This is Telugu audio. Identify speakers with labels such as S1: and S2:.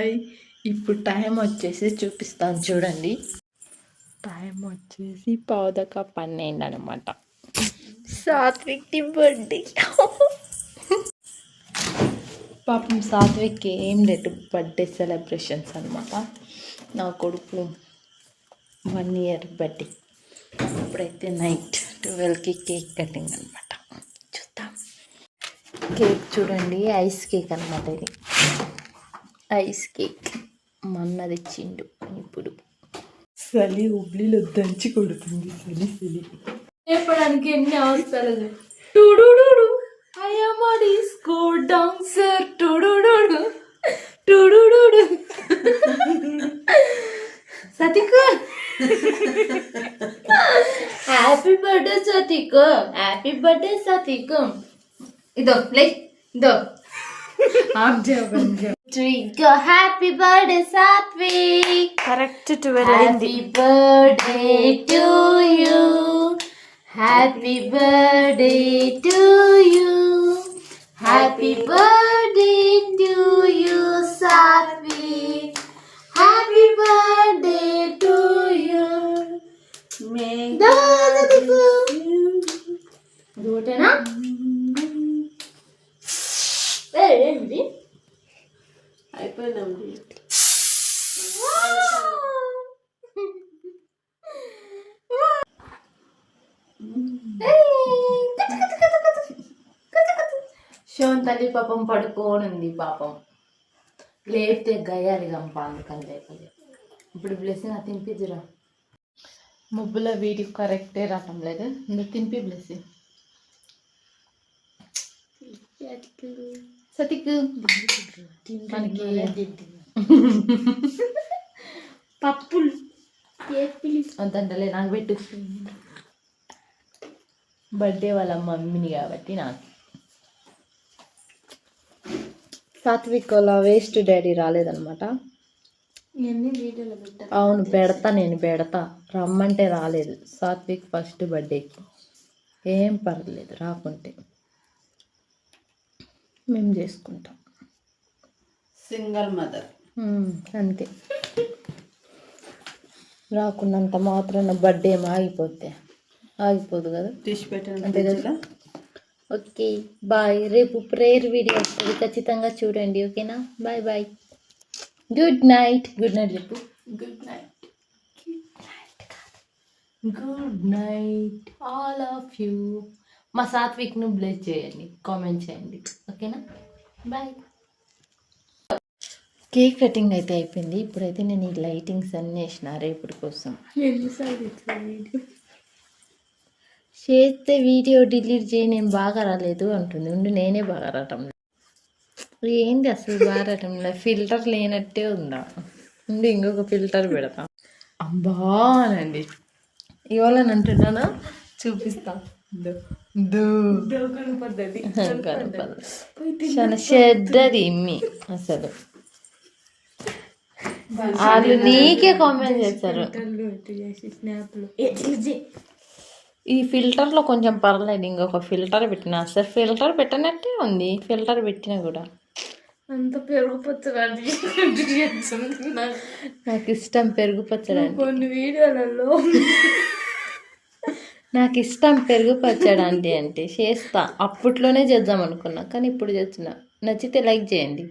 S1: బాయ్. ఇప్పుడు టైం వచ్చేసి చూపిస్తాను చూడండి. టైం వచ్చేసి 11:12 అనమాట. సాత్విక్ బర్త్డే. పాపం సాత్విక్ ఏం లేదు, బర్త్డే సెలబ్రేషన్స్ అనమాట. నా కొడుకు 1 year బర్త్డే. ఇప్పుడైతే నైట్ 12కి కేక్ కటింగ్ అనమాట. చూద్దాం. కేక్ చూడండి, ఐస్ కేక్ అనమాట. ఇది ఐస్ కేక్ మొన్న తెచ్చిండు. ఇప్పుడు చలి ఉబ్లీలో దంచి కొడుతుంది. చలి చెప్పడానికి ఎన్ని అవసరాలు. టుడుడు అయ్యమ్మడి స్కోర్ డాన్సర్. టుడుడు టుడుడు Sathik happy birthday Sathik. Happy birthday Sathik. ఇదో లైక్ ఇదో హ్యాపీ బర్త్డే సాత్విక్. కరెక్ట్ 12 అయింది. Happy birthday to you. Happy birthday to you. Happy birthday to you Satvik. Happy birthday to you. ఒకటేనా? ఏంటి అయిపోయిందండి. శోన్ తల్లి పాపం పడుకోనుంది. పాపం లేపితే గయ్యాలి గంప, అందుకని లేపలే. ఇప్పుడు బ్లెస్సింగ్ అది తినిపిద్దురా. ముబ్బుల వీడియో కరెక్టే రావటం లేదు. నువ్వు తినిపి బ్లెస్సింగ్. సతిక్ పప్పులు అంతంటలే నాకు పెట్టు. బర్త్డే వాళ్ళ మమ్మీని కాబట్టి నాకు. సాత్విక్ అలా వేస్ట్ డాడీ రాలేదనమాట. అవును పెడతా, నేను పెడతా. రమ్మంటే రాలేదు. సాత్విక్ ఫస్ట్ బర్త్డేకి ఏం పర్లేదు, రాకుంటే మేము చేసుకుంటాం.
S2: సింగిల్ మదర్
S1: అంతే. రాకున్నంత మాత్రాన బర్త్డే ఏమో ఆగిపోదు కదా.
S2: తీసి పెట్టండి
S1: అంతే కదా. Okay bye. రేపు ప్రేయర్ వీడియో వస్తుంది, ఖచ్చితంగా చూడండి. ఓకేనా? Bye bye. Good night. Good night చెప్పు. Good night. Good night all of you. మా సాత్విక్ను బ్లెస్ చేయండి, కామెంట్ చేయండి. ఓకేనా? బాయ్. కేక్ కటింగ్ అయితే అయిపోయింది. ఇప్పుడైతే నేను ఈ లైటింగ్స్ అన్నీ వేసిన రేపటి కోసం. చేస్తే వీడియో డిలీట్ చేయి, నేను బాగా రాలేదు అంటుంది. ఉండి నేనే బాగా రావటం లేదు. ఏంటి అసలు బాగా రావటం లేదు. ఫిల్టర్ లేనట్టే ఉందా. ఉండి ఇంకొక ఫిల్టర్ పెడతాం. అబ్బానండి ఇవాళ అంటున్నానా, చూపిస్తా. చాలా చెడ్డది ఇమ్మి అసలు. వాళ్ళు నీకే కామెంట్ చేస్తారు. ఈ ఫిల్టర్లో కొంచెం పర్లేదు, ఇంకొక ఫిల్టర్ పెట్టిన అసలు ఫిల్టర్ పెట్టనట్టే ఉంది. ఫిల్టర్ పెట్టినా కూడా అంత పెరుగు పచ్చడి. నాకు ఇష్టం పెరుగు పచ్చడి. కొన్ని వీడియోలలో నాకు ఇష్టం పెరుగు పచ్చడి అంటే చేస్తా. అప్పట్లోనే చేద్దాం అనుకున్నా, కానీ ఇప్పుడు చేస్తున్నా. నచ్చితే లైక్ చేయండి.